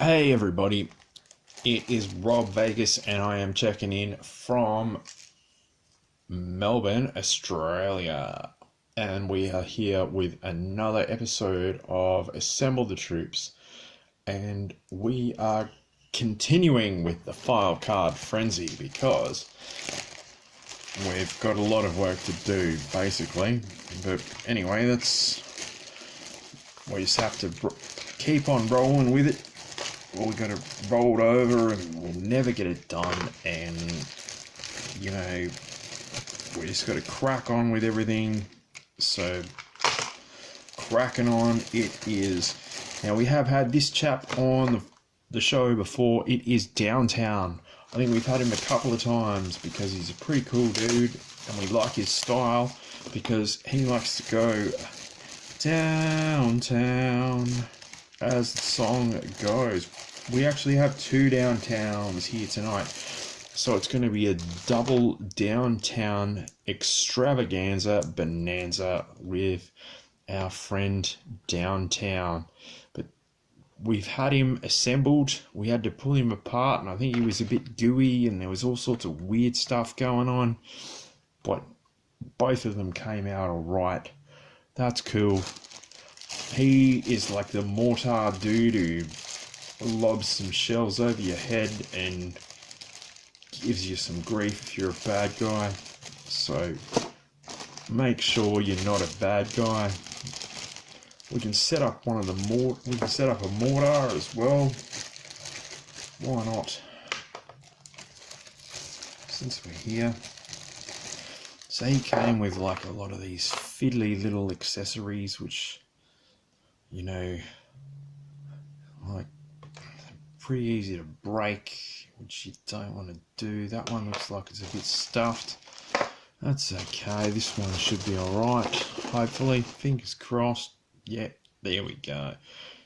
Hey everybody, it is Rob Vegas and I am checking in from Melbourne, Australia. And we are here with another episode of Assemble the Troops. And we are continuing with the file card frenzy because we've got a lot of work to do, basically. But anyway, we just have to keep on rolling with it. We got to roll it over and we'll never get it done, and we just got to crack on with everything. So cracking on it is. Now, we have had this chap on the show before. It is Downtown. I think we've had him a couple of times because he's a pretty cool dude and we like his style because he likes to go downtown as the song goes. We actually have two downtowns here tonight, so it's going to be a double downtown extravaganza bonanza with our friend Downtown. But we've had him assembled, we had to pull him apart, and I think he was a bit gooey and there was all sorts of weird stuff going on, but both of them came out all right. That's cool. He is like the mortar dude who lobs some shells over your head and gives you some grief if you're a bad guy. So make sure you're not a bad guy. We can set up we can set up a mortar as well. Why not? Since we're here. So he came with like a lot of these fiddly little accessories which, like pretty easy to break, which you don't want to do. That one looks like it's a bit stuffed. That's okay. This one should be alright, hopefully. Fingers crossed. Yeah, there we go.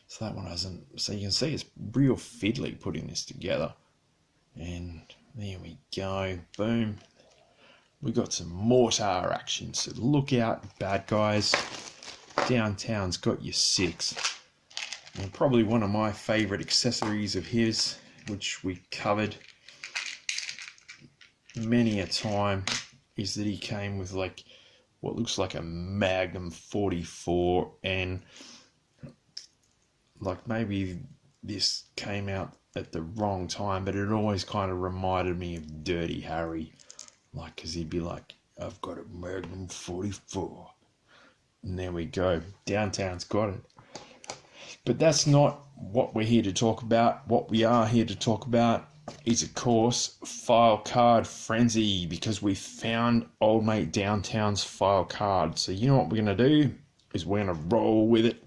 So that one doesn't... So you can see it's real fiddly putting this together. And there we go. Boom. We got some mortar action. So look out, bad guys. Downtown's got your six. And probably one of my favourite accessories of his, which we covered many a time, is that he came with like what looks like a Magnum 44, and like maybe this came out at the wrong time, but it always kind of reminded me of Dirty Harry, like, because he'd be like, I've got a Magnum 44, and there we go, Downtown's got it. But that's not what we're here to talk about. What we are here to talk about is, of course, file card frenzy, because we found old mate Downtown's file card. So you know what we're going to do is we're going to roll with it.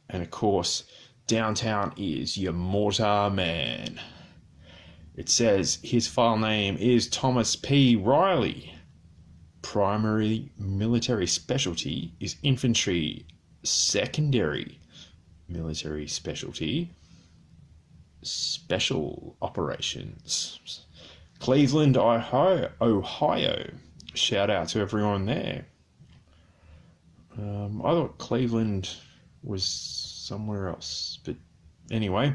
And of course, Downtown is your mortar man. It says his file name is Thomas P. Riley. Primary military specialty is infantry. Secondary military specialty, special operations. Cleveland, Ohio. Shout out to everyone there. I thought Cleveland was somewhere else, but anyway.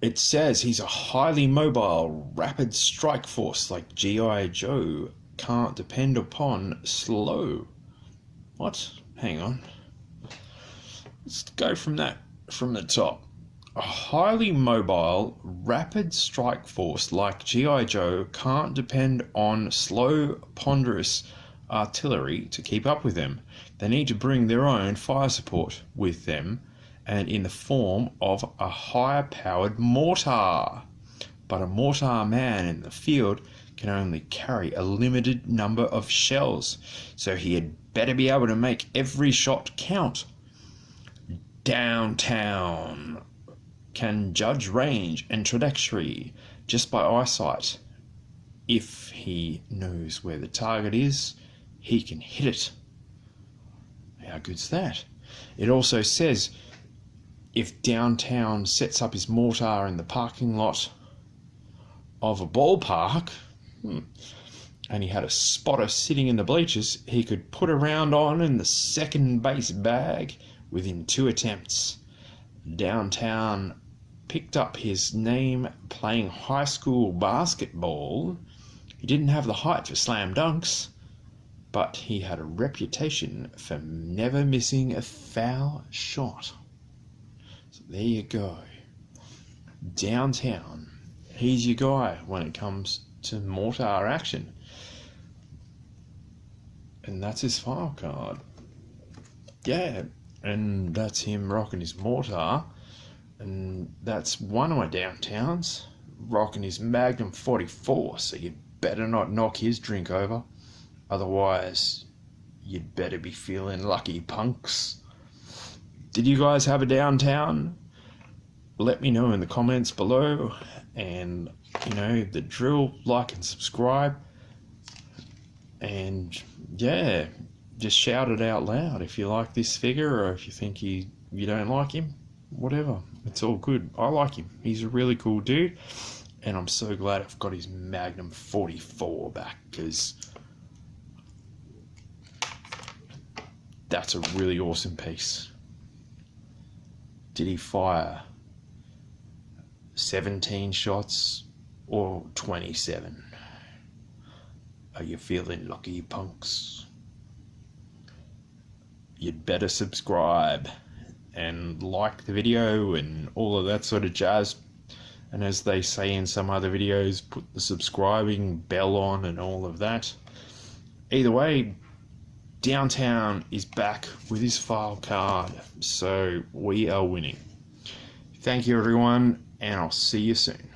It says he's a highly mobile, rapid strike force like GiJoe. Can't depend upon slow. What? Hang on. Let's go from the top. A highly mobile, rapid strike force like GiJoe can't depend on slow, ponderous artillery to keep up with them. They need to bring their own fire support with them, and in the form of a higher powered mortar. But a mortar man in the field can only carry a limited number of shells, so he had better be able to make every shot count. Downtown can judge range and trajectory just by eyesight. If he knows where the target is, he can hit it. How good's that? It also says if Downtown sets up his mortar in the parking lot of a ballpark, and he had a spotter sitting in the bleachers, he could put a round on in the second base bag within 2 attempts. Downtown picked up his name playing high school basketball. He didn't have the height for slam dunks, but he had a reputation for never missing a foul shot. So there you go. Downtown. He's your guy when it comes to mortar action. And that's his file card. Yeah, and that's him rocking his mortar. And that's one of my downtowns, rocking his Magnum 44, so you better not knock his drink over. Otherwise, you'd better be feeling lucky, punks. Did you guys have a downtown? Let me know in the comments below. And, you know, the drill, like and subscribe. And, yeah, just shout it out loud if you like this figure, or if you think you don't like him. Whatever, it's all good. I like him. He's a really cool dude, and I'm so glad I've got his Magnum 44 back, because that's a really awesome piece. Did he fire 17 shots or 27? Are you feeling lucky, punks? You'd better subscribe and like the video and all of that sort of jazz. And as they say in some other videos, put the subscribing bell on and all of that. Either way, Downtown is back with his file card, so we are winning. Thank you everyone, and I'll see you soon.